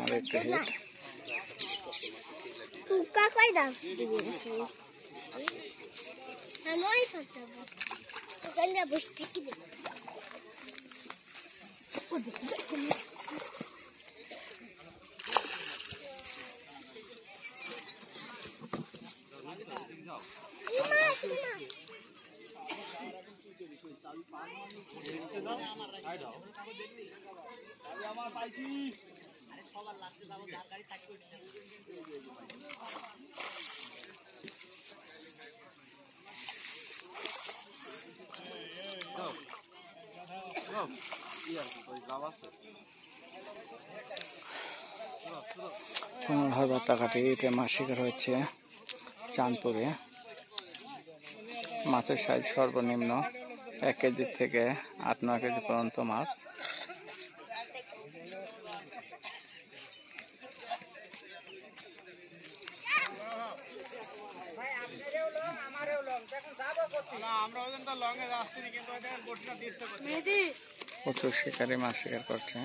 আর একটা hit. Tuka koi daw? Amoy pagsabo. Kanya busti kidi. বাতাঘাটিতে মাছ শিকার হচ্ছে চাঁদপুরে। মাছের সাইজ সর্বনিম্ন 1 কেজি থেকে 8-9 কেজি পর্যন্ত মাছ। প্রচুর শিকারী মাছ শিকার করছে।